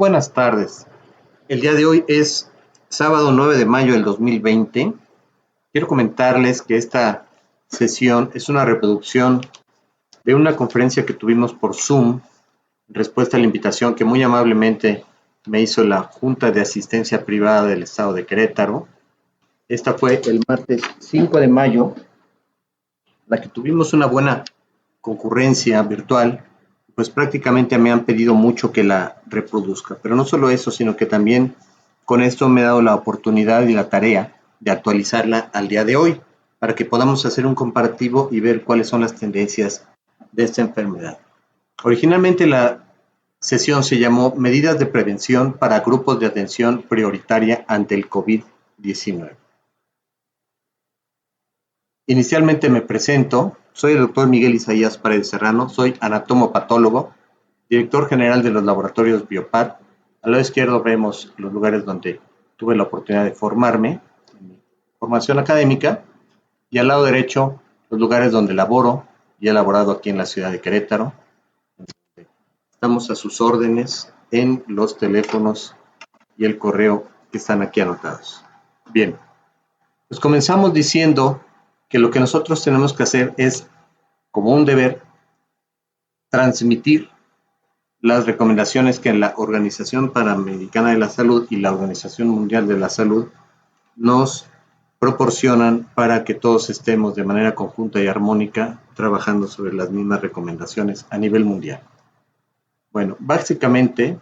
buenas tardes. El día de hoy es sábado 9 de mayo del 2020. Quiero comentarles que esta sesión es una reproducción de una conferencia que tuvimos por Zoom en respuesta a la invitación que muy amablemente me hizo la Junta de Asistencia Privada del Estado de Querétaro. Esta fue el martes 5 de mayo, la que tuvimos una buena concurrencia virtual. Pues prácticamente me han pedido mucho que la reproduzca, pero no solo eso, sino que también con esto me he dado la oportunidad y la tarea de actualizarla al día de hoy, para que podamos hacer un comparativo y ver cuáles son las tendencias de esta enfermedad. Originalmente la sesión se llamó Medidas de Prevención para Grupos de Atención Prioritaria ante el COVID-19. Inicialmente me presento, soy el doctor Miguel Isaías Paredes Serrano, soy anatomopatólogo, director general de los laboratorios Biopat. Al lado izquierdo vemos los lugares donde tuve la oportunidad de formarme, en mi formación académica, y al lado derecho los lugares donde laboro y he laborado aquí en la ciudad de Querétaro. Estamos a sus órdenes en los teléfonos y el correo que están aquí anotados. Bien, pues comenzamos diciendo que lo que nosotros tenemos que hacer es, como un deber, transmitir las recomendaciones que la Organización Panamericana de la Salud y la Organización Mundial de la Salud nos proporcionan para que todos estemos de manera conjunta y armónica trabajando sobre las mismas recomendaciones a nivel mundial. Bueno, básicamente,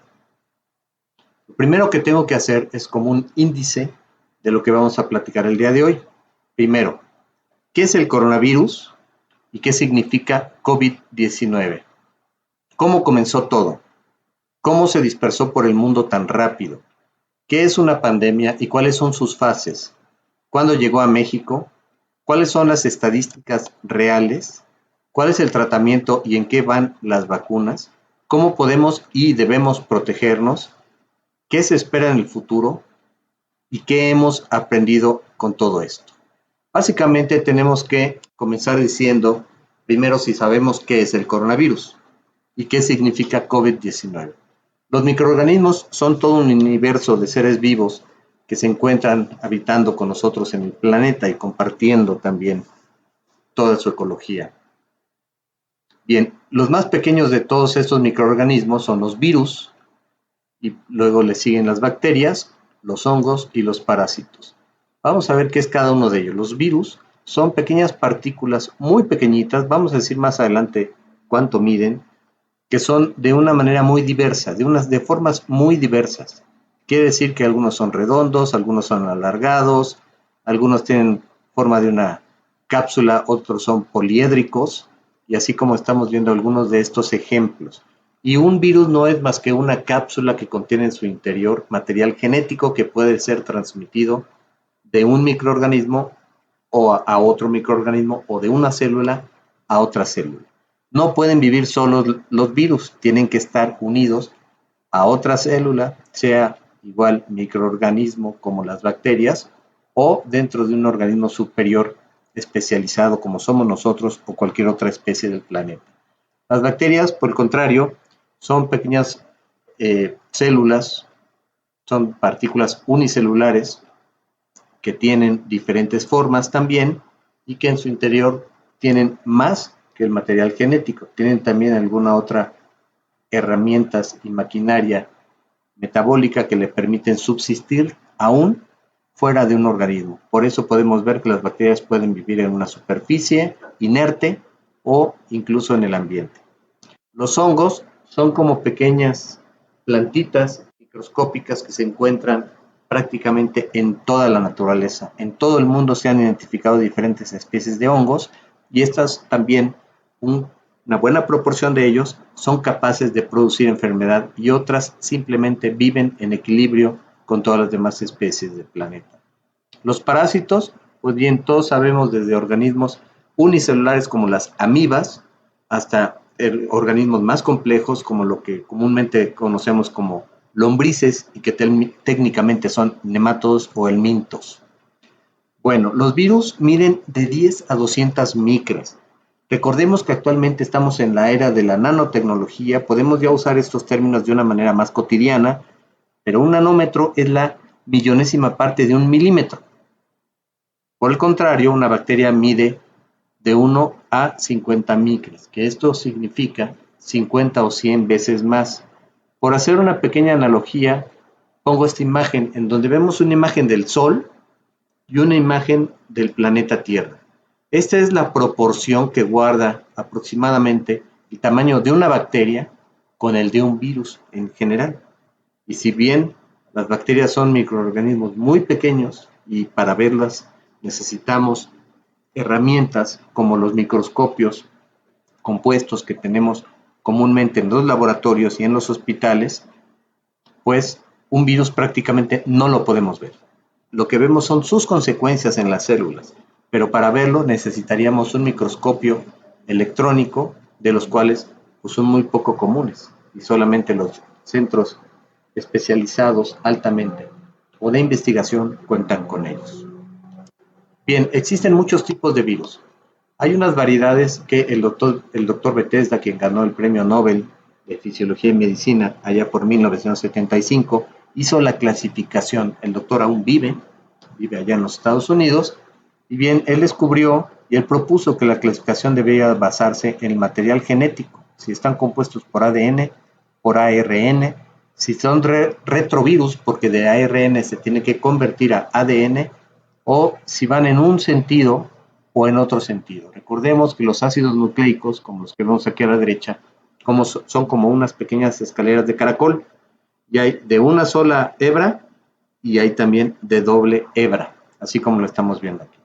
lo primero que tengo que hacer es como un índice de lo que vamos a platicar el día de hoy. Primero, ¿qué es el coronavirus y qué significa COVID-19? ¿Cómo comenzó todo? ¿Cómo se dispersó por el mundo tan rápido? ¿Qué es una pandemia y cuáles son sus fases? ¿Cuándo llegó a México? ¿Cuáles son las estadísticas reales? ¿Cuál es el tratamiento y en qué van las vacunas? ¿Cómo podemos y debemos protegernos? ¿Qué se espera en el futuro? ¿Y qué hemos aprendido con todo esto? Básicamente tenemos que comenzar diciendo, primero, si sabemos qué es el coronavirus y qué significa COVID-19. Los microorganismos son todo un universo de seres vivos que se encuentran habitando con nosotros en el planeta y compartiendo también toda su ecología. Bien, los más pequeños de todos estos microorganismos son los virus y luego le siguen las bacterias, los hongos y los parásitos. Vamos a ver qué es cada uno de ellos. Los virus son pequeñas partículas muy pequeñitas, vamos a decir más adelante cuánto miden, que son de una manera muy diversa, de formas muy diversas. Quiere decir que algunos son redondos, algunos son alargados, algunos tienen forma de una cápsula, otros son poliédricos, y así como estamos viendo algunos de estos ejemplos. Y un virus no es más que una cápsula que contiene en su interior material genético que puede ser transmitido de un microorganismo o a otro microorganismo o de una célula a otra célula. No pueden vivir solos los virus, tienen que estar unidos a otra célula, sea igual microorganismo como las bacterias o dentro de un organismo superior especializado como somos nosotros o cualquier otra especie del planeta. Las bacterias, por el contrario, son pequeñas células, son partículas unicelulares que tienen diferentes formas también y que en su interior tienen más que el material genético. Tienen también alguna otra herramientas y maquinaria metabólica que le permiten subsistir aún fuera de un organismo. Por eso podemos ver que las bacterias pueden vivir en una superficie inerte o incluso en el ambiente. Los hongos son como pequeñas plantitas microscópicas que se encuentran prácticamente en toda la naturaleza. En todo el mundo se han identificado diferentes especies de hongos y estas también, una buena proporción de ellos, son capaces de producir enfermedad y otras simplemente viven en equilibrio con todas las demás especies del planeta. Los parásitos, pues bien, todos sabemos desde organismos unicelulares como las amibas hasta organismos más complejos como lo que comúnmente conocemos como lombrices y que técnicamente son nemátodos o helmintos. Bueno, los virus miden de 10 a 200 micras. Recordemos que actualmente estamos en la era de la nanotecnología, podemos ya usar estos términos de una manera más cotidiana pero un nanómetro es la millonésima parte de un milímetro. Por el contrario, una bacteria mide de 1 a 50 micras, que esto significa 50 o 100 veces más. Por hacer una pequeña analogía, pongo esta imagen en donde vemos una imagen del Sol y una imagen del planeta Tierra. Esta es la proporción que guarda aproximadamente el tamaño de una bacteria con el de un virus en general. Y si bien las bacterias son microorganismos muy pequeños y para verlas necesitamos herramientas como los microscopios compuestos que tenemos comúnmente en los laboratorios y en los hospitales, pues un virus prácticamente no lo podemos ver. Lo que vemos son sus consecuencias en las células, pero para verlo necesitaríamos un microscopio electrónico, de los cuales pues, son muy poco comunes y solamente los centros especializados altamente o de investigación cuentan con ellos. Bien, existen muchos tipos de virus. Hay unas variedades que el doctor Bethesda, quien ganó el premio Nobel de Fisiología y Medicina allá por 1975, hizo la clasificación. El doctor aún vive allá en los Estados Unidos, y bien, él descubrió y él propuso que la clasificación debía basarse en el material genético, si están compuestos por ADN, por ARN, si son retrovirus, porque de ARN se tiene que convertir a ADN, o si van en un sentido o en otro sentido. Recordemos que los ácidos nucleicos, como los que vemos aquí a la derecha, son como unas pequeñas escaleras de caracol, y hay de una sola hebra y hay también de doble hebra, así como lo estamos viendo aquí.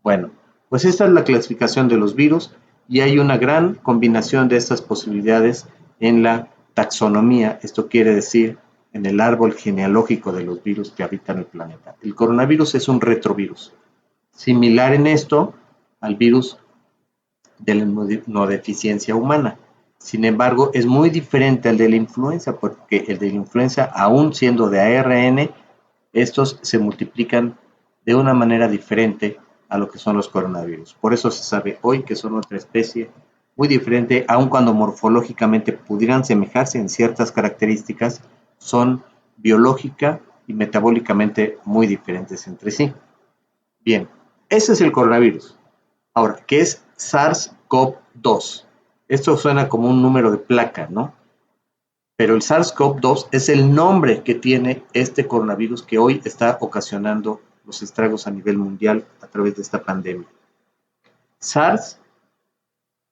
Bueno, pues esta es la clasificación de los virus y hay una gran combinación de estas posibilidades en la taxonomía, esto quiere decir en el árbol genealógico de los virus que habitan el planeta. El coronavirus es un retrovirus, similar en esto al virus de la inmunodeficiencia humana. Sin embargo, es muy diferente al de la influenza, porque el de la influenza, aún siendo de ARN, estos se multiplican de una manera diferente a lo que son los coronavirus. Por eso se sabe hoy que son otra especie muy diferente, aun cuando morfológicamente pudieran semejarse en ciertas características, son biológica y metabólicamente muy diferentes entre sí. Bien, ese es el coronavirus. Ahora, ¿qué es SARS-CoV-2? Esto suena como un número de placa, ¿no? Pero el SARS-CoV-2 es el nombre que tiene este coronavirus que hoy está ocasionando los estragos a nivel mundial a través de esta pandemia. SARS,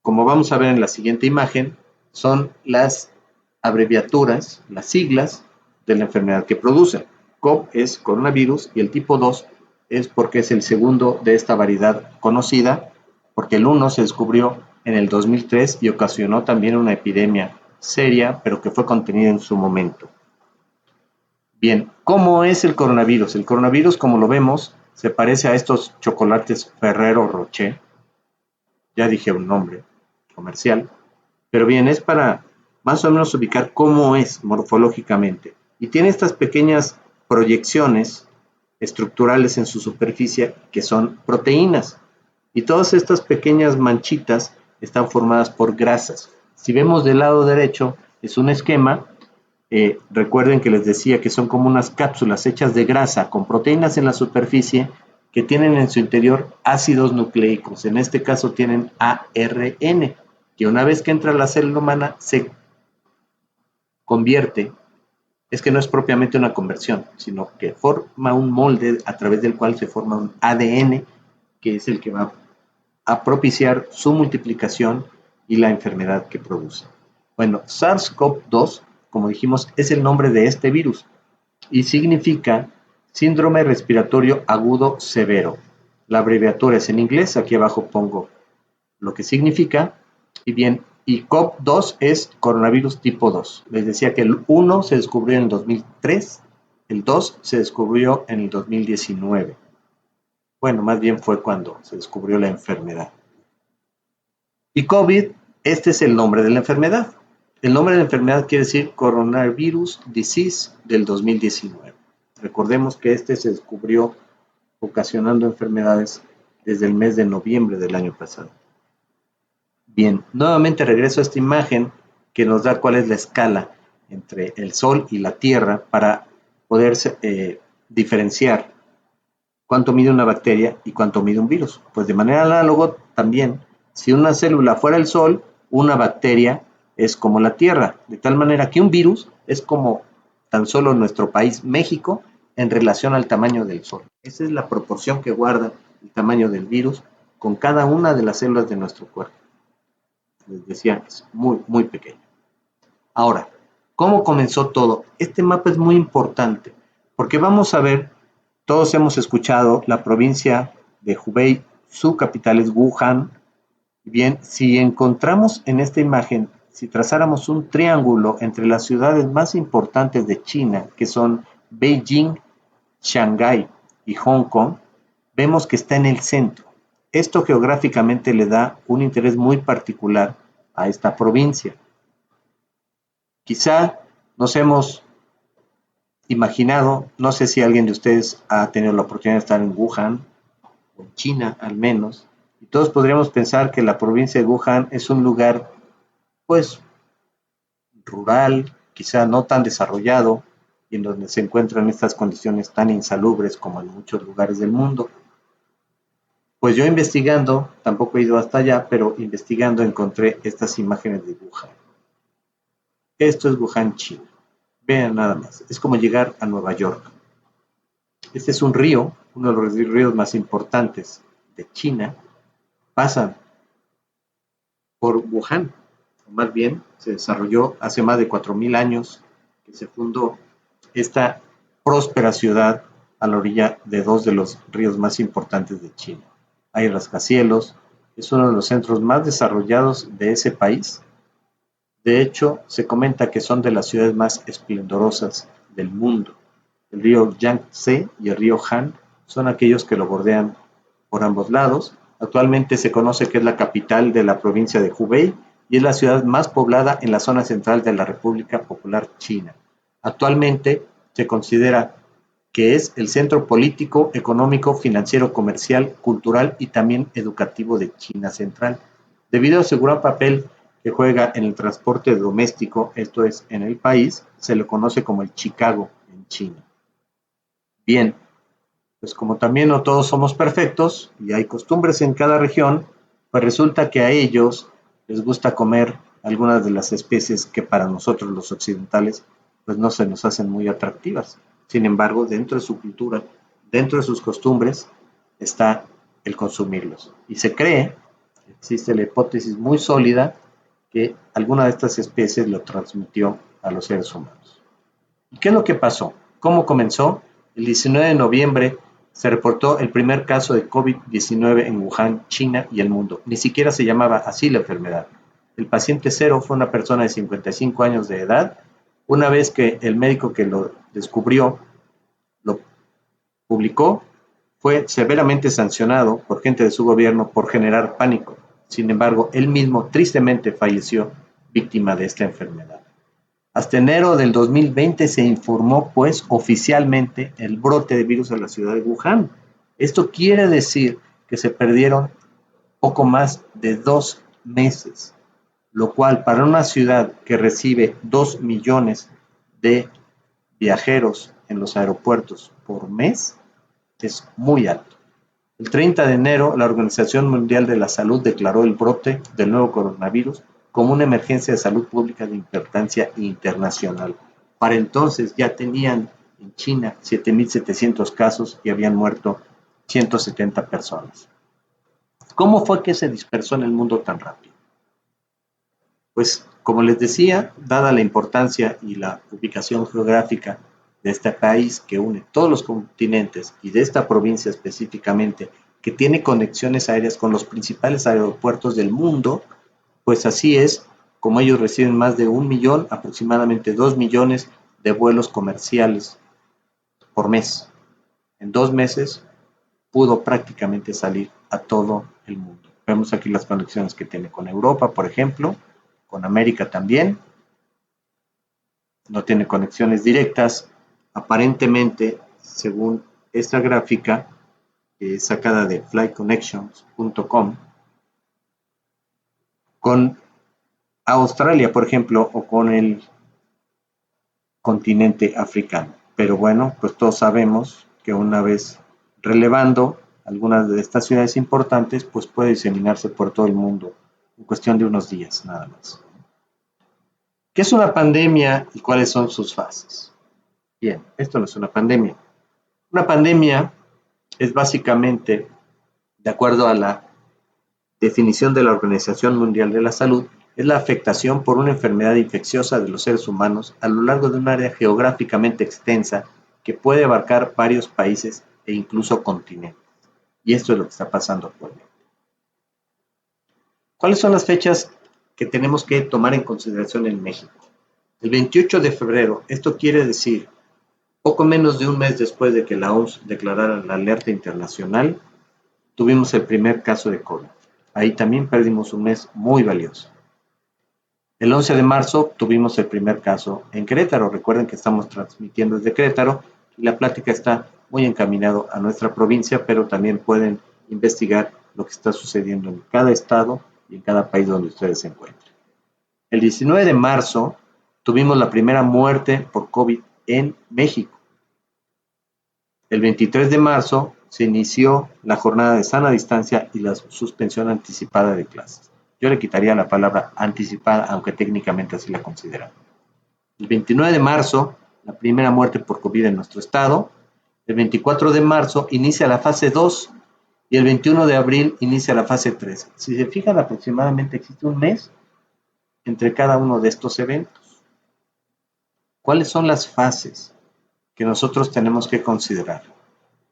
como vamos a ver en la siguiente imagen, son las abreviaturas, las siglas de la enfermedad que produce. CoV es coronavirus y el tipo 2 es porque es el segundo de esta variedad conocida, porque el 1 se descubrió en el 2003 y ocasionó también una epidemia seria, pero que fue contenida en su momento. Bien, ¿cómo es el coronavirus? El coronavirus, como lo vemos, se parece a estos chocolates Ferrero Rocher. Ya dije un nombre comercial, pero bien, es para más o menos ubicar cómo es morfológicamente. Y tiene estas pequeñas proyecciones estructurales en su superficie que son proteínas. Y todas estas pequeñas manchitas están formadas por grasas. Si vemos del lado derecho, es un esquema. Recuerden que les decía que son como unas cápsulas hechas de grasa con proteínas en la superficie que tienen en su interior ácidos nucleicos. En este caso tienen ARN, que una vez que entra a la célula humana se convierte, es que no es propiamente una conversión, sino que forma un molde a través del cual se forma un ADN, que es el que va a propiciar su multiplicación y la enfermedad que produce. Bueno, SARS-CoV-2, como dijimos, es el nombre de este virus y significa síndrome respiratorio agudo severo. La abreviatura es en inglés, aquí abajo pongo lo que significa, y bien, y CoV-2 es coronavirus tipo 2. Les decía que el 1 se descubrió en el 2003, el 2 se descubrió en el 2019. Bueno, más bien fue cuando se descubrió la enfermedad. Y COVID, este es el nombre de la enfermedad. El nombre de la enfermedad quiere decir Coronavirus Disease del 2019. Recordemos que este se descubrió ocasionando enfermedades desde el mes de noviembre del año pasado. Bien, nuevamente regreso a esta imagen que nos da cuál es la escala entre el Sol y la Tierra para poder diferenciar cuánto mide una bacteria y cuánto mide un virus. Pues de manera análoga también, si una célula fuera el Sol, una bacteria es como la Tierra, de tal manera que un virus es como tan solo nuestro país, México, en relación al tamaño del Sol. Esa es la proporción que guarda el tamaño del virus con cada una de las células de nuestro cuerpo. Les decía, es muy, muy pequeño. Ahora, ¿cómo comenzó todo? Este mapa es muy importante porque vamos a ver, todos hemos escuchado la provincia de Hubei, su capital es Wuhan. Bien, si encontramos en esta imagen, si trazáramos un triángulo entre las ciudades más importantes de China, que son Beijing, Shanghái y Hong Kong, vemos que está en el centro. Esto geográficamente le da un interés muy particular a esta provincia. Quizá nos hemos imaginado, no sé si alguien de ustedes ha tenido la oportunidad de estar en Wuhan, o en China al menos, y todos podríamos pensar que la provincia de Wuhan es un lugar, pues, rural, quizá no tan desarrollado, y en donde se encuentran estas condiciones tan insalubres como en muchos lugares del mundo. Pues yo investigando, tampoco he ido hasta allá, pero investigando encontré estas imágenes de Wuhan. Esto es Wuhan, China. Vean nada más, es como llegar a Nueva York. Este es un río, uno de los ríos más importantes de China, pasa por Wuhan, o más bien se desarrolló hace más de 4.000 años que se fundó esta próspera ciudad a la orilla de dos de los ríos más importantes de China. Hay rascacielos, es uno de los centros más desarrollados de ese país. De hecho, se comenta que son de las ciudades más esplendorosas del mundo. El río Yangtze y el río Han son aquellos que lo bordean por ambos lados. Actualmente se conoce que es la capital de la provincia de Hubei y es la ciudad más poblada en la zona central de la República Popular China. Actualmente se considera que es el centro político, económico, financiero, comercial, cultural y también educativo de China Central, debido a su gran papel que juega en el transporte doméstico, esto es, en el país, se le conoce como el Chicago en China. Bien, pues como también no todos somos perfectos y hay costumbres en cada región, pues resulta que a ellos les gusta comer algunas de las especies que para nosotros los occidentales pues no se nos hacen muy atractivas. Sin embargo, dentro de su cultura, dentro de sus costumbres, está el consumirlos. Y se cree, existe la hipótesis muy sólida, que alguna de estas especies lo transmitió a los seres humanos. ¿Y qué es lo que pasó? ¿Cómo comenzó? El 19 de noviembre se reportó el primer caso de COVID-19 en Wuhan, China y el mundo. Ni siquiera se llamaba así la enfermedad. El paciente cero fue una persona de 55 años de edad. Una vez que el médico que lo descubrió lo publicó, fue severamente sancionado por gente de su gobierno por generar pánico. Sin embargo, él mismo tristemente falleció víctima de esta enfermedad. Hasta enero del 2020 se informó, pues, oficialmente el brote de virus en la ciudad de Wuhan. Esto quiere decir que se perdieron poco más de 2 meses, lo cual para una ciudad que recibe 2 millones de viajeros en los aeropuertos por mes es muy alto. El 30 de enero, la Organización Mundial de la Salud declaró el brote del nuevo coronavirus como una emergencia de salud pública de importancia internacional. Para entonces ya tenían en China 7.700 casos y habían muerto 170 personas. ¿Cómo fue que se dispersó en el mundo tan rápido? Pues, como les decía, dada la importancia y la ubicación geográfica de este país que une todos los continentes y de esta provincia específicamente, que tiene conexiones aéreas con los principales aeropuertos del mundo, pues así es como ellos reciben más de 1 millón, aproximadamente 2 millones de vuelos comerciales por mes. En 2 meses pudo prácticamente salir a todo el mundo. Vemos aquí las conexiones que tiene con Europa, por ejemplo, con América también. No tiene conexiones directas. Aparentemente, según esta gráfica, sacada de flightconnections.com, con Australia, por ejemplo, o con el continente africano. pero bueno, pues todos sabemos que una vez relevando algunas de estas ciudades importantes, pues puede diseminarse por todo el mundo en cuestión de unos días nada más. ¿Qué es una pandemia y cuáles son sus fases? Bien, esto no es una pandemia. Una pandemia es básicamente, de acuerdo a la definición de la Organización Mundial de la Salud, es la afectación por una enfermedad infecciosa de los seres humanos a lo largo de un área geográficamente extensa que puede abarcar varios países e incluso continentes. Y esto es lo que está pasando actualmente. ¿Cuáles son las fechas que tenemos que tomar en consideración en México? El 28 de febrero, esto quiere decir poco menos de un mes después de que la OMS declarara la alerta internacional, tuvimos el primer caso de COVID. Ahí también perdimos un mes muy valioso. El 11 de marzo tuvimos el primer caso en Querétaro. Recuerden que estamos transmitiendo desde Querétaro y la plática está muy encaminado a nuestra provincia, pero también pueden investigar lo que está sucediendo en cada estado y en cada país donde ustedes se encuentren. El 19 de marzo tuvimos la primera muerte por COVID en México. El 23 de marzo se inició la jornada de sana distancia y la suspensión anticipada de clases. Yo le quitaría la palabra anticipada, aunque técnicamente así la consideran. El 29 de marzo, la primera muerte por COVID en nuestro estado. El 24 de marzo inicia la fase 2 y el 21 de abril inicia la fase 3. Si se fijan, aproximadamente existe un mes entre cada uno de estos eventos. ¿Cuáles son las fases que nosotros tenemos que considerar?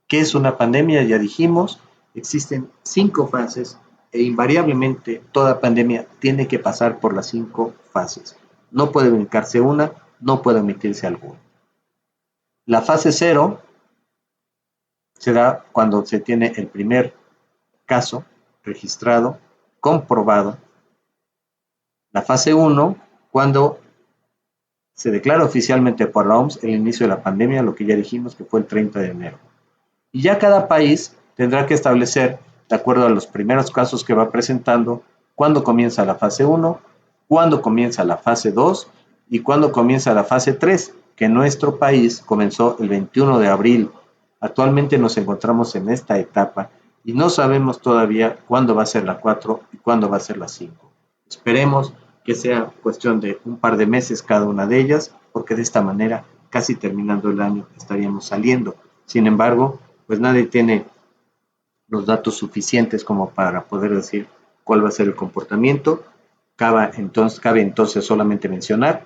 ¿Qué es una pandemia? Ya dijimos, existen 5 fases e invariablemente toda pandemia tiene que pasar por las 5 fases. No puede brincarse una, no puede omitirse alguna. La fase 0 se da cuando se tiene el primer caso registrado, comprobado. La fase 1, cuando se declara oficialmente por la OMS el inicio de la pandemia, lo que ya dijimos que fue el 30 de enero. Y ya cada país tendrá que establecer, de acuerdo a los primeros casos que va presentando, cuándo comienza la fase 1, cuándo comienza la fase 2 y cuándo comienza la fase 3, que en nuestro país comenzó el 21 de abril. Actualmente nos encontramos en esta etapa y no sabemos todavía cuándo va a ser la 4 y cuándo va a ser la 5. Esperemos que sea cuestión de un par de meses cada una de ellas, porque de esta manera, casi terminando el año, estaríamos saliendo. Sin embargo, pues nadie tiene los datos suficientes como para poder decir cuál va a ser el comportamiento. Cabe entonces solamente mencionar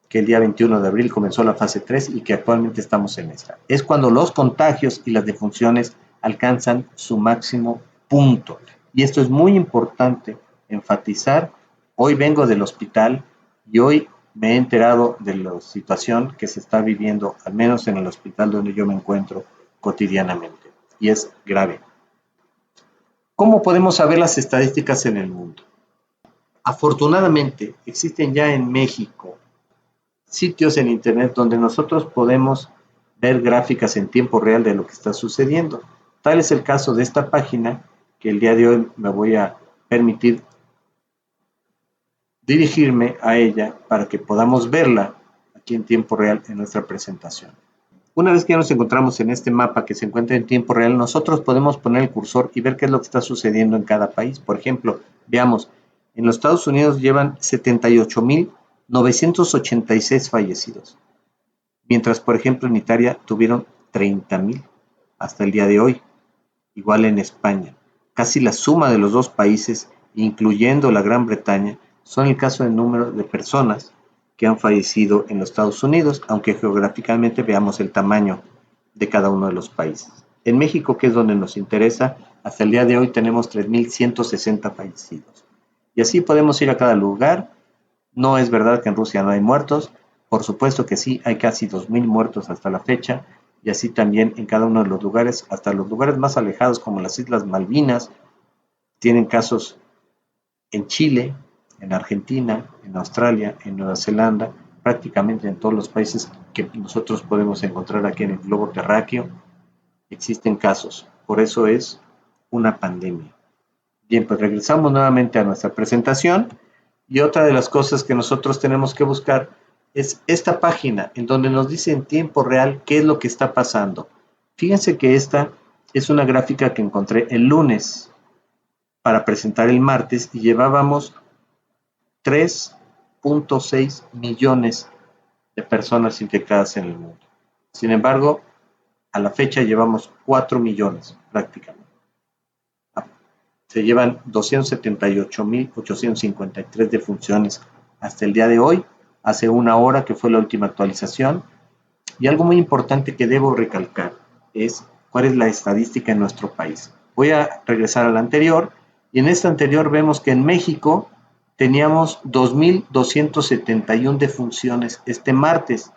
que el día 21 de abril comenzó la fase 3 y que actualmente estamos en esta. Es cuando los contagios y las defunciones alcanzan su máximo punto. Y esto es muy importante enfatizar. Hoy vengo del hospital y hoy me he enterado de la situación que se está viviendo, al menos en el hospital donde yo me encuentro cotidianamente, y es grave. ¿Cómo podemos saber las estadísticas en el mundo? Afortunadamente, existen ya en México sitios en internet donde nosotros podemos ver gráficas en tiempo real de lo que está sucediendo. Tal es el caso de esta página que el día de hoy me voy a permitir dirigirme a ella para que podamos verla aquí en tiempo real en nuestra presentación. Una vez que ya nos encontramos en este mapa que se encuentra en tiempo real, nosotros podemos poner el cursor y ver qué es lo que está sucediendo en cada país. Por ejemplo, veamos, en los Estados Unidos llevan 78,986 fallecidos, mientras, por ejemplo, en Italia tuvieron 30,000 hasta el día de hoy. Igual en España. Casi la suma de los dos países, incluyendo la Gran Bretaña, son el caso del número de personas que han fallecido en los Estados Unidos, aunque geográficamente veamos el tamaño de cada uno de los países. En México, que es donde nos interesa, hasta el día de hoy tenemos 3,160 fallecidos. Y así podemos ir a cada lugar. No es verdad que en Rusia no hay muertos. Por supuesto que sí, hay casi 2,000 muertos hasta la fecha. Y así también en cada uno de los lugares, hasta los lugares más alejados como las Islas Malvinas, tienen casos en Chile, en Argentina, en Australia, en Nueva Zelanda, prácticamente en todos los países que nosotros podemos encontrar aquí en el globo terráqueo, existen casos. Por eso es una pandemia. Bien, pues regresamos nuevamente a nuestra presentación y otra de las cosas que nosotros tenemos que buscar es esta página en donde nos dice en tiempo real qué es lo que está pasando. Fíjense que esta es una gráfica que encontré el lunes para presentar el martes y llevábamos 3.6 millones de personas infectadas en el mundo. Sin embargo, a la fecha llevamos 4 millones prácticamente. Se llevan 278.853 defunciones hasta el día de hoy, hace una hora que fue la última actualización. Y algo muy importante que debo recalcar es cuál es la estadística en nuestro país. Voy a regresar a la anterior y en esta anterior vemos que en México teníamos 2.271 defunciones este martes,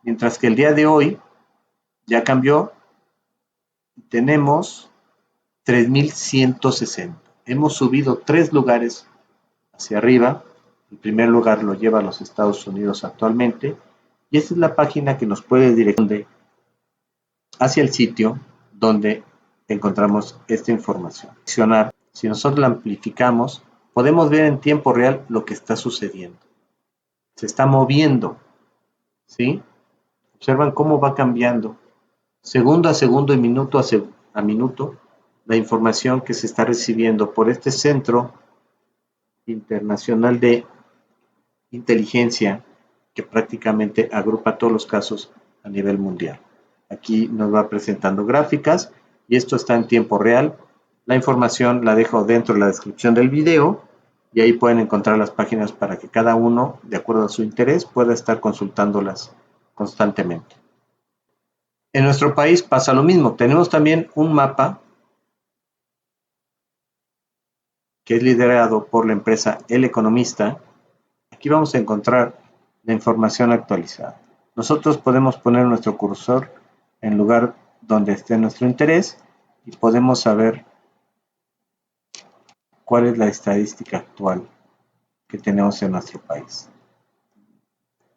mientras que el día de hoy ya cambió, tenemos 3.160. Hemos subido 3 lugares hacia arriba. El primer lugar lo lleva a los Estados Unidos actualmente. Y esta es la página que nos puede direccionar hacia el sitio donde encontramos esta información. Si nosotros la amplificamos, podemos ver en tiempo real lo que está sucediendo. Se está moviendo, ¿sí? Observan cómo va cambiando segundo a segundo y minuto a minuto la información que se está recibiendo por este Centro Internacional de Inteligencia que prácticamente agrupa todos los casos a nivel mundial. Aquí nos va presentando gráficas y esto está en tiempo real. La información la dejo dentro de la descripción del video y ahí pueden encontrar las páginas para que cada uno, de acuerdo a su interés, pueda estar consultándolas constantemente. En nuestro país pasa lo mismo. Tenemos también un mapa que es liderado por la empresa El Economista. Aquí vamos a encontrar la información actualizada. Nosotros podemos poner nuestro cursor en lugar donde esté nuestro interés y podemos saber cuál es la estadística actual que tenemos en nuestro país.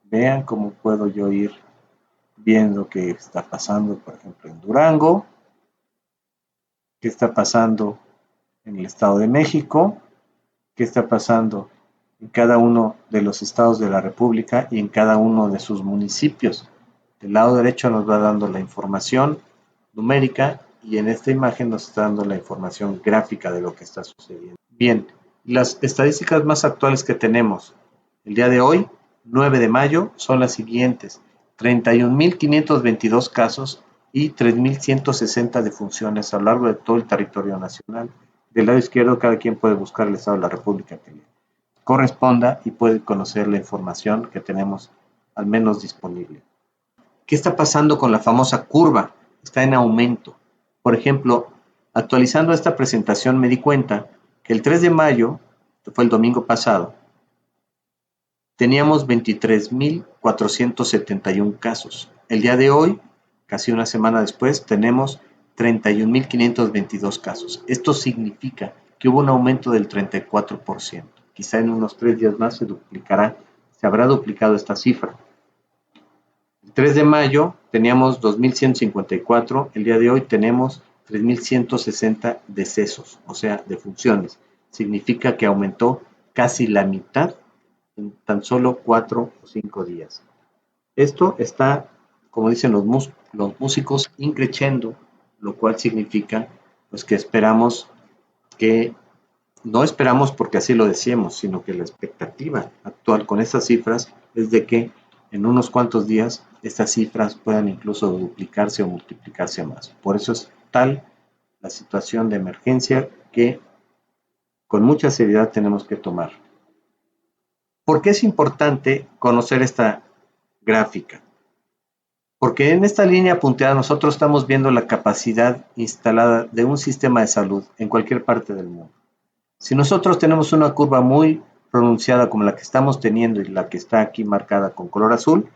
Vean cómo puedo yo ir viendo qué está pasando, por ejemplo, en Durango, qué está pasando en el Estado de México, qué está pasando en cada uno de los estados de la República y en cada uno de sus municipios. Del lado derecho nos va dando la información numérica y en esta imagen nos está dando la información gráfica de lo que está sucediendo. Bien, las estadísticas más actuales que tenemos el día de hoy, 9 de mayo, son las siguientes: 31.522 casos y 3.160 defunciones a lo largo de todo el territorio nacional. Del lado izquierdo, cada quien puede buscar el estado de la República que le corresponda y puede conocer la información que tenemos al menos disponible. ¿Qué está pasando con la famosa curva? Está en aumento. Por ejemplo, actualizando esta presentación me di cuenta que el 3 de mayo, que fue el domingo pasado, teníamos 23.471 casos. El día de hoy, casi una semana después, tenemos 31.522 casos. Esto significa que hubo un aumento del 34%. Quizá en unos 3 días más se habrá duplicado esta cifra. El 3 de mayo teníamos 2.154, el día de hoy tenemos 3.160 decesos, o sea, defunciones. Significa que aumentó casi la mitad en tan solo 4 o 5 días. Esto está, como dicen los músicos, increciendo, lo cual significa pues, que no esperamos porque así lo decíamos, sino que la expectativa actual con estas cifras es de que en unos cuantos días estas cifras puedan incluso duplicarse o multiplicarse más. Por eso es tal la situación de emergencia que con mucha seriedad tenemos que tomar. ¿Por qué es importante conocer esta gráfica? Porque en esta línea punteada nosotros estamos viendo la capacidad instalada de un sistema de salud en cualquier parte del mundo. Si nosotros tenemos una curva muy pronunciada como la que estamos teniendo y la que está aquí marcada con color azul,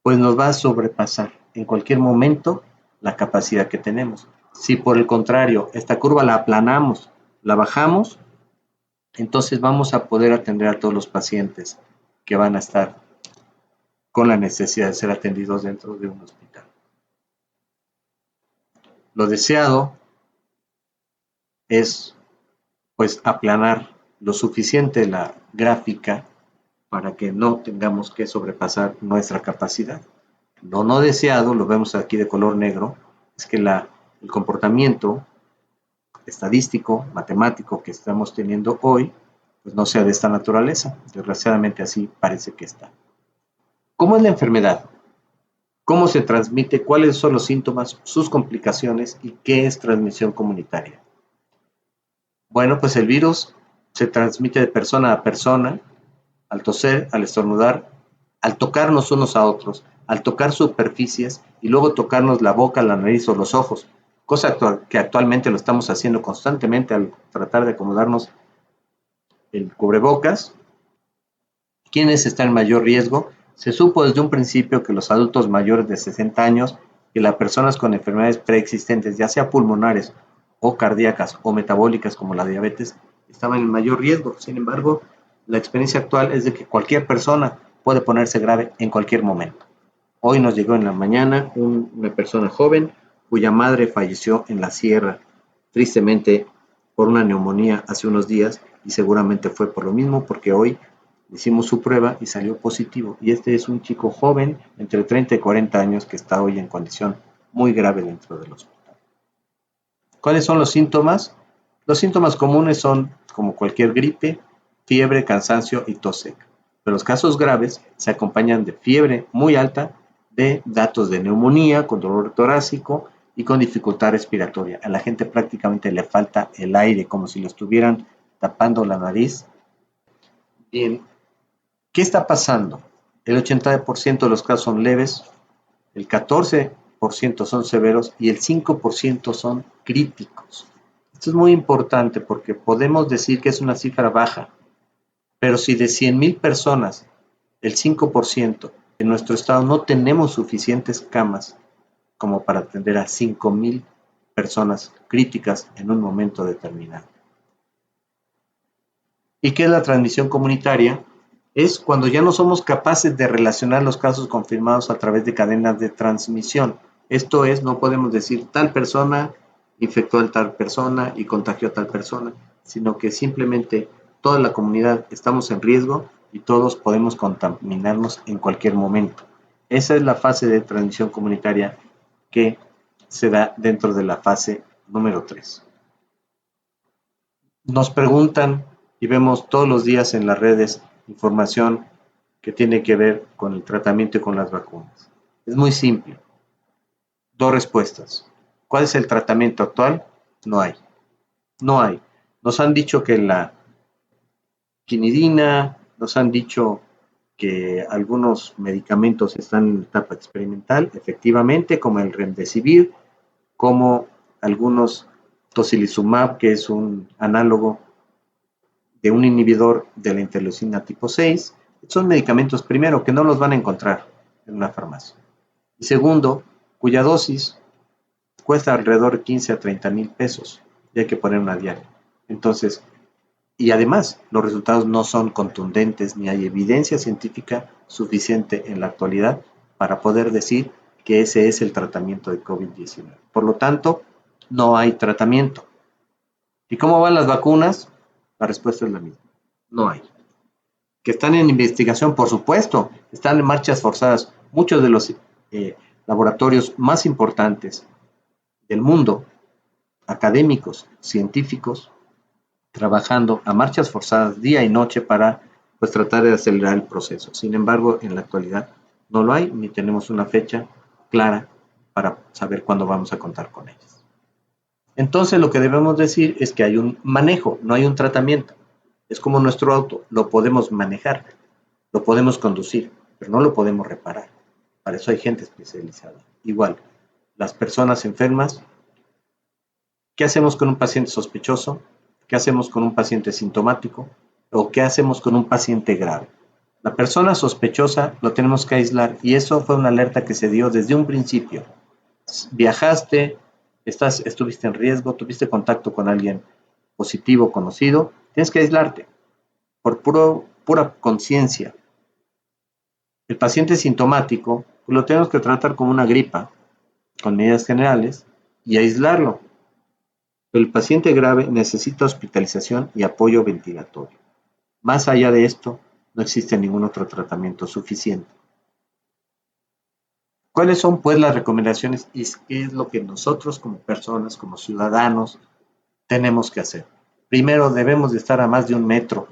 pues nos va a sobrepasar en cualquier momento la capacidad que tenemos. Si por el contrario esta curva la aplanamos, la bajamos, entonces vamos a poder atender a todos los pacientes que van a estar con la necesidad de ser atendidos dentro de un hospital. Lo deseado es pues aplanar lo suficiente la gráfica para que no tengamos que sobrepasar nuestra capacidad. Lo no deseado, lo vemos aquí de color negro, es que el comportamiento estadístico, matemático que estamos teniendo hoy, pues no sea de esta naturaleza. Desgraciadamente así parece que está. ¿Cómo es la enfermedad? ¿Cómo se transmite? ¿Cuáles son los síntomas, sus complicaciones y qué es transmisión comunitaria? Bueno, pues el virus se transmite de persona a persona, al toser, al estornudar, al tocarnos unos a otros, al tocar superficies y luego tocarnos la boca, la nariz o los ojos, cosa que actualmente lo estamos haciendo constantemente al tratar de acomodarnos el cubrebocas. ¿Quiénes están en mayor riesgo? Se supo desde un principio que los adultos mayores de 60 años y las personas con enfermedades preexistentes, ya sea pulmonares o cardíacas o metabólicas como la diabetes, estaban en mayor riesgo. Sin embargo, la experiencia actual es de que cualquier persona puede ponerse grave en cualquier momento. Hoy nos llegó en la mañana una persona joven cuya madre falleció en la sierra, tristemente por una neumonía hace unos días, y seguramente fue por lo mismo, porque hoy hicimos su prueba y salió positivo. Y este es un chico joven, entre 30 y 40 años, que está hoy en condición muy grave dentro del hospital. ¿Cuáles son los síntomas? Los síntomas comunes son, como cualquier gripe, fiebre, cansancio y tos seca. Pero los casos graves se acompañan de fiebre muy alta, de datos de neumonía, con dolor torácico y con dificultad respiratoria. A la gente prácticamente le falta el aire, como si le estuvieran tapando la nariz. Bien, ¿qué está pasando? El 80% de los casos son leves, el 14% son severos y el 5% son críticos. Esto es muy importante porque podemos decir que es una cifra baja, pero si de 100,000 personas, el 5% en nuestro estado no tenemos suficientes camas como para atender a 5,000 personas críticas en un momento determinado. ¿Y qué es la transmisión comunitaria? Es cuando ya no somos capaces de relacionar los casos confirmados a través de cadenas de transmisión. Esto es, no podemos decir tal persona infectó a tal persona y contagió a tal persona, sino que simplemente toda la comunidad estamos en riesgo y todos podemos contaminarnos en cualquier momento. Esa es la fase de transmisión comunitaria que se da dentro de la fase número 3. Nos preguntan y vemos todos los días en las redes información que tiene que ver con el tratamiento y con las vacunas. Es muy simple. Dos respuestas. ¿Cuál es el tratamiento actual? No hay. No hay. Nos han dicho que la quinidina, nos han dicho que algunos medicamentos están en etapa experimental, efectivamente, como el remdesivir, como algunos tocilizumab, que es un análogo de un inhibidor de la interleucina tipo 6. Son medicamentos, primero, que no los van a encontrar en una farmacia. Y segundo, cuya dosis cuesta alrededor de 15 a 30,000 pesos y hay que poner una diaria. Entonces, y además, los resultados no son contundentes ni hay evidencia científica suficiente en la actualidad para poder decir que ese es el tratamiento de COVID-19. Por lo tanto, no hay tratamiento. ¿Y cómo van las vacunas? La respuesta es la misma. No hay. ¿Que están en investigación? Por supuesto, están en marchas forzadas. Muchos de los laboratorios más importantes del mundo, académicos, científicos, trabajando a marchas forzadas día y noche para pues tratar de acelerar el proceso. Sin embargo, en la actualidad no lo hay, ni tenemos una fecha clara para saber cuándo vamos a contar con ellas. Entonces, lo que debemos decir es que hay un manejo, no hay un tratamiento. Es como nuestro auto, lo podemos manejar, lo podemos conducir, pero no lo podemos reparar. Para eso hay gente especializada. Igual, las personas enfermas, ¿qué hacemos con un paciente sospechoso? ¿Qué hacemos con un paciente sintomático? ¿O qué hacemos con un paciente grave? La persona sospechosa lo tenemos que aislar y eso fue una alerta que se dio desde un principio. Viajaste, estuviste en riesgo, tuviste contacto con alguien positivo, conocido, tienes que aislarte por pura conciencia. El paciente sintomático lo tenemos que tratar como una gripa, con medidas generales, y aislarlo. El paciente grave necesita hospitalización y apoyo ventilatorio. Más allá de esto, No existe ningún otro tratamiento suficiente. ¿Cuáles son, pues, las recomendaciones y qué es lo que nosotros como personas, como ciudadanos, tenemos que hacer? Primero, debemos de estar a más de 1 metro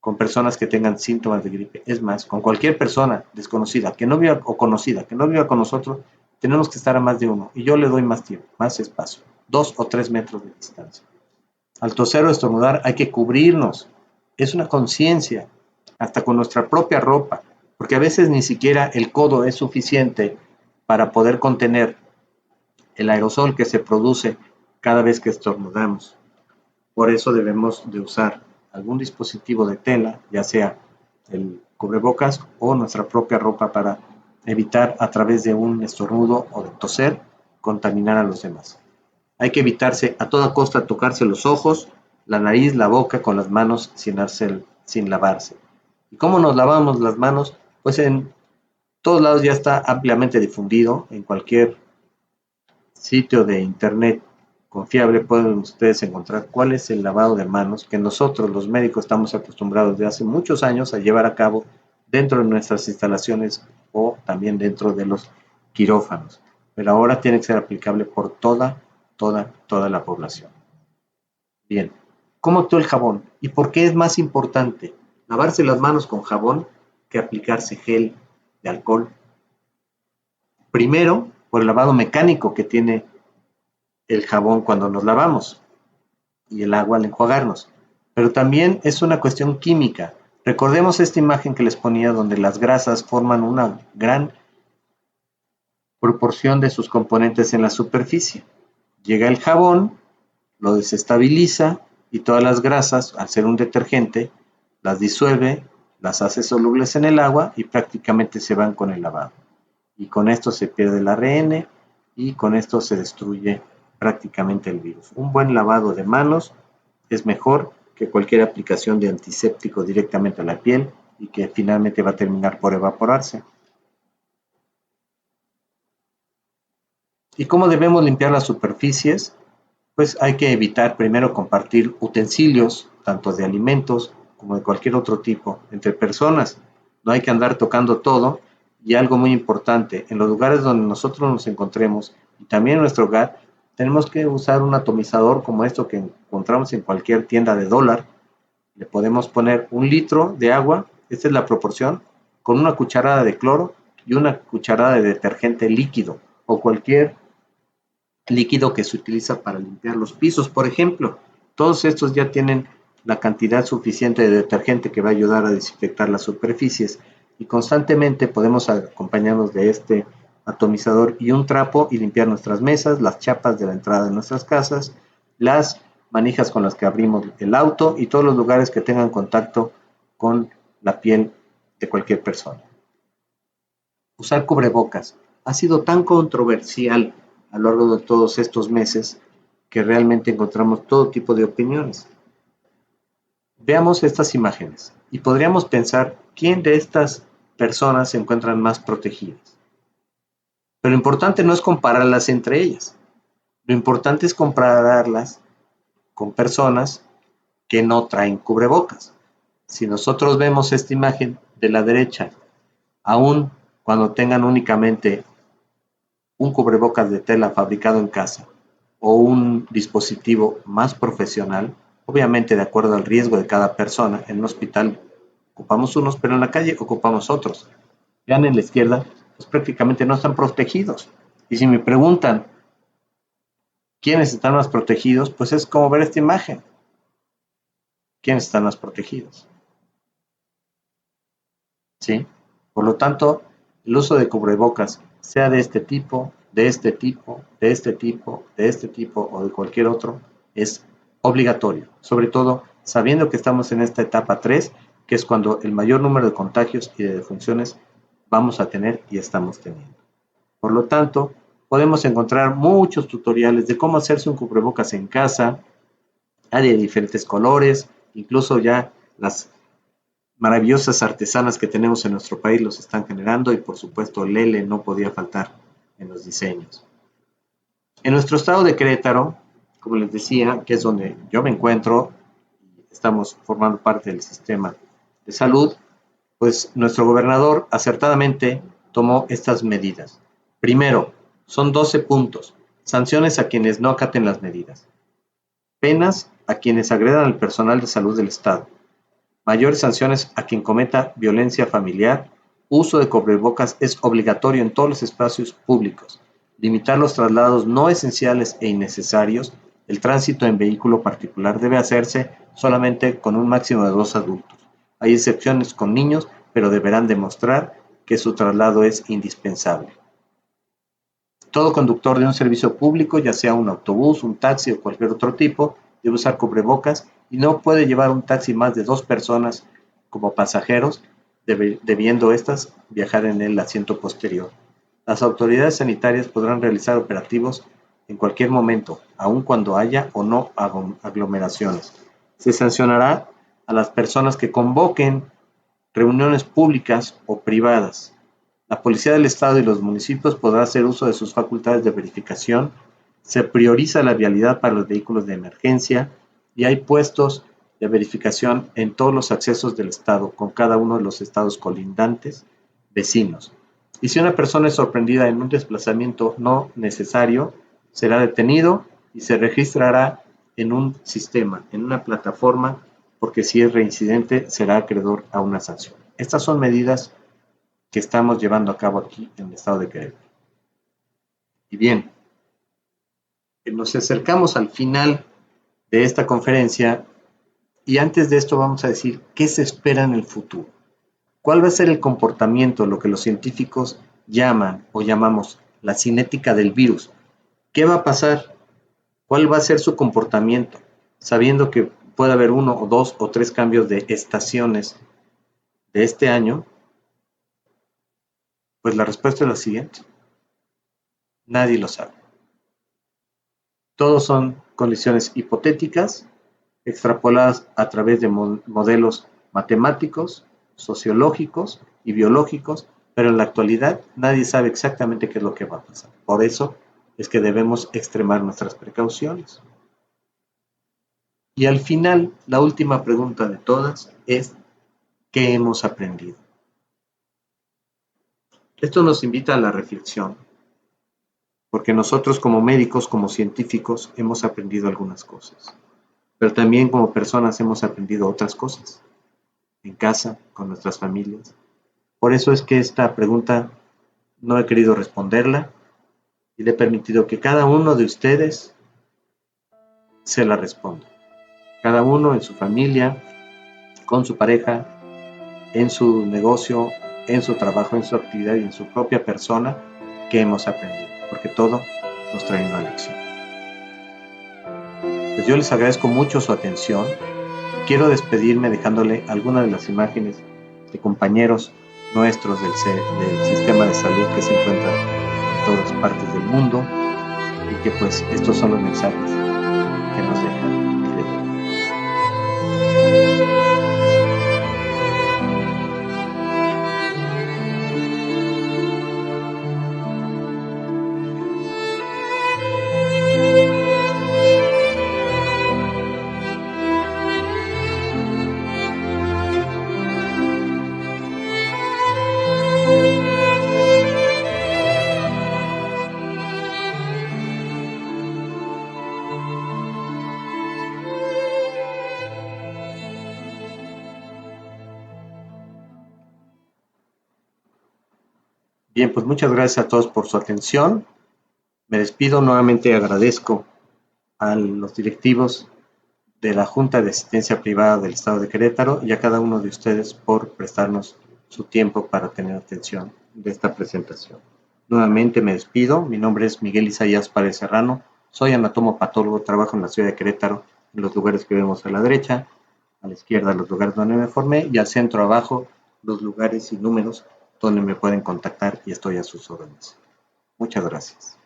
con personas que tengan síntomas de gripe. Es más, con cualquier persona desconocida que no viva o conocida que no viva con nosotros, tenemos que estar a más de 1. Y yo le doy más tiempo, más espacio, 2 o 3 metros de distancia. Al toser o estornudar hay que cubrirnos. Es una conciencia, hasta con nuestra propia ropa, porque a veces ni siquiera el codo es suficiente para poder contener el aerosol que se produce cada vez que estornudamos. Por eso debemos de usar algún dispositivo de tela, ya sea el cubrebocas o nuestra propia ropa, para evitar a través de un estornudo o de toser contaminar a los demás. Hay que evitarse a toda costa tocarse los ojos, la nariz, la boca con las manos sin lavarse. ¿Y cómo nos lavamos las manos? Pues en todos lados ya está ampliamente difundido. En cualquier sitio de internet confiable pueden ustedes encontrar cuál es el lavado de manos que nosotros los médicos estamos acostumbrados de hace muchos años a llevar a cabo dentro de nuestras instalaciones o también dentro de los quirófanos. Pero ahora tiene que ser aplicable por toda la población. Bien, ¿cómo actúa el jabón? ¿Y por qué es más importante lavarse las manos con jabón que aplicarse gel de alcohol? Primero, por el lavado mecánico que tiene el jabón cuando nos lavamos y el agua al enjuagarnos. Pero también es una cuestión química. Recordemos esta imagen que les ponía donde las grasas forman una gran proporción de sus componentes en la superficie. Llega el jabón, lo desestabiliza y todas las grasas, al ser un detergente, las disuelve, las hace solubles en el agua y prácticamente se van con el lavado. Y con esto se pierde el ARN y con esto se destruye prácticamente el virus. Un buen lavado de manos es mejor que cualquier aplicación de antiséptico directamente a la piel y que finalmente va a terminar por evaporarse. ¿Y cómo debemos limpiar las superficies? Pues hay que evitar primero compartir utensilios, tanto de alimentos como de cualquier otro tipo, entre personas. No hay que andar tocando todo. Y algo muy importante, en los lugares donde nosotros nos encontremos y también en nuestro hogar, tenemos que usar un atomizador como esto que encontramos en cualquier tienda de dólar. Le podemos poner 1 litro de agua, esta es la proporción, con una cucharada de cloro y una cucharada de detergente líquido o cualquier líquido que se utiliza para limpiar los pisos, por ejemplo. Todos estos ya tienen la cantidad suficiente de detergente que va a ayudar a desinfectar las superficies y constantemente podemos acompañarnos de este atomizador y un trapo y limpiar nuestras mesas, las chapas de la entrada de nuestras casas, las manijas con las que abrimos el auto y todos los lugares que tengan contacto con la piel de cualquier persona. Usar cubrebocas ha sido tan controversial a lo largo de todos estos meses que realmente encontramos todo tipo de opiniones. Veamos estas imágenes y podríamos pensar quién de estas personas se encuentran más protegidas. Pero lo importante no es compararlas entre ellas. Lo importante es compararlas con personas que no traen cubrebocas. Si nosotros vemos esta imagen de la derecha, aún cuando tengan únicamente un cubrebocas de tela fabricado en casa o un dispositivo más profesional, obviamente de acuerdo al riesgo de cada persona, en un hospital ocupamos unos, pero en la calle ocupamos otros. Vean en la izquierda, pues prácticamente no están protegidos. Y si me preguntan quiénes están más protegidos, pues es como ver esta imagen. ¿Quiénes están más protegidos? ¿Sí? Por lo tanto, el uso de cubrebocas, sea de este tipo, de este tipo, de este tipo, de este tipo o de cualquier otro, es obligatorio. Sobre todo sabiendo que estamos en esta etapa 3, que es cuando el mayor número de contagios y de defunciones vamos a tener y estamos teniendo. Por lo tanto, podemos encontrar muchos tutoriales de cómo hacerse un cubrebocas en casa, hay de diferentes colores, incluso ya las maravillosas artesanas que tenemos en nuestro país los están generando y por supuesto Lele no podía faltar en los diseños. En nuestro estado de Querétaro, como les decía, que es donde yo me encuentro, estamos formando parte del sistema de Salud, pues nuestro gobernador acertadamente tomó estas medidas. Primero, son 12 puntos. Sanciones a quienes no acaten las medidas. Penas a quienes agredan al personal de salud del Estado. Mayores sanciones a quien cometa violencia familiar. Uso de cubrebocas es obligatorio en todos los espacios públicos. Limitar los traslados no esenciales e innecesarios. El tránsito en vehículo particular debe hacerse solamente con un máximo de 2 adultos. Hay excepciones con niños, pero deberán demostrar que su traslado es indispensable. Todo conductor de un servicio público, ya sea un autobús, un taxi o cualquier otro tipo, debe usar cubrebocas y no puede llevar un taxi más de 2 personas como pasajeros, debiendo estas viajar en el asiento posterior. Las autoridades sanitarias podrán realizar operativos en cualquier momento, aun cuando haya o no aglomeraciones. Se sancionará a las personas que convoquen reuniones públicas o privadas. La Policía del Estado y los municipios podrán hacer uso de sus facultades de verificación. Se prioriza la vialidad para los vehículos de emergencia y hay puestos de verificación en todos los accesos del Estado, con cada uno de los estados colindantes vecinos. Y si una persona es sorprendida en un desplazamiento no necesario, será detenido y se registrará en un sistema, en una plataforma, porque si es reincidente será acreedor a una sanción. Estas son medidas que estamos llevando a cabo aquí en el estado de Querétaro. Y bien, nos acercamos al final de esta conferencia y antes de esto vamos a decir qué se espera en el futuro. ¿Cuál va a ser el comportamiento, lo que los científicos llaman o llamamos la cinética del virus? ¿Qué va a pasar? ¿Cuál va a ser su comportamiento? Sabiendo que puede haber 1 o 2 o 3 cambios de estaciones de este año, pues la respuesta es la siguiente. Nadie lo sabe. Todos son condiciones hipotéticas, extrapoladas a través de modelos matemáticos, sociológicos y biológicos, pero en la actualidad nadie sabe exactamente qué es lo que va a pasar. Por eso es que debemos extremar nuestras precauciones. Y al final, la última pregunta de todas es, ¿qué hemos aprendido? Esto nos invita a la reflexión, porque nosotros como médicos, como científicos, hemos aprendido algunas cosas, pero también como personas hemos aprendido otras cosas, en casa, con nuestras familias. Por eso es que esta pregunta no he querido responderla y le he permitido que cada uno de ustedes se la responda. Cada uno en su familia, con su pareja, en su negocio, en su trabajo, en su actividad y en su propia persona, que hemos aprendido, porque todo nos trae una lección. Pues yo les agradezco mucho su atención. Quiero despedirme dejándole algunas de las imágenes de compañeros nuestros del sistema de salud que se encuentran en todas partes del mundo y que pues estos son los mensajes que nos dejan el día de hoy. Bien, pues muchas gracias a todos por su atención. Me despido, nuevamente agradezco a los directivos de la Junta de Asistencia Privada del Estado de Querétaro y a cada uno de ustedes por prestarnos su tiempo para tener atención de esta presentación. Nuevamente me despido, mi nombre es Miguel Isaías Párez Serrano, soy anatomopatólogo, trabajo en la ciudad de Querétaro, en los lugares que vemos a la derecha, a la izquierda los lugares donde me formé y al centro abajo los lugares y números donde me pueden contactar y estoy a sus órdenes. Muchas gracias.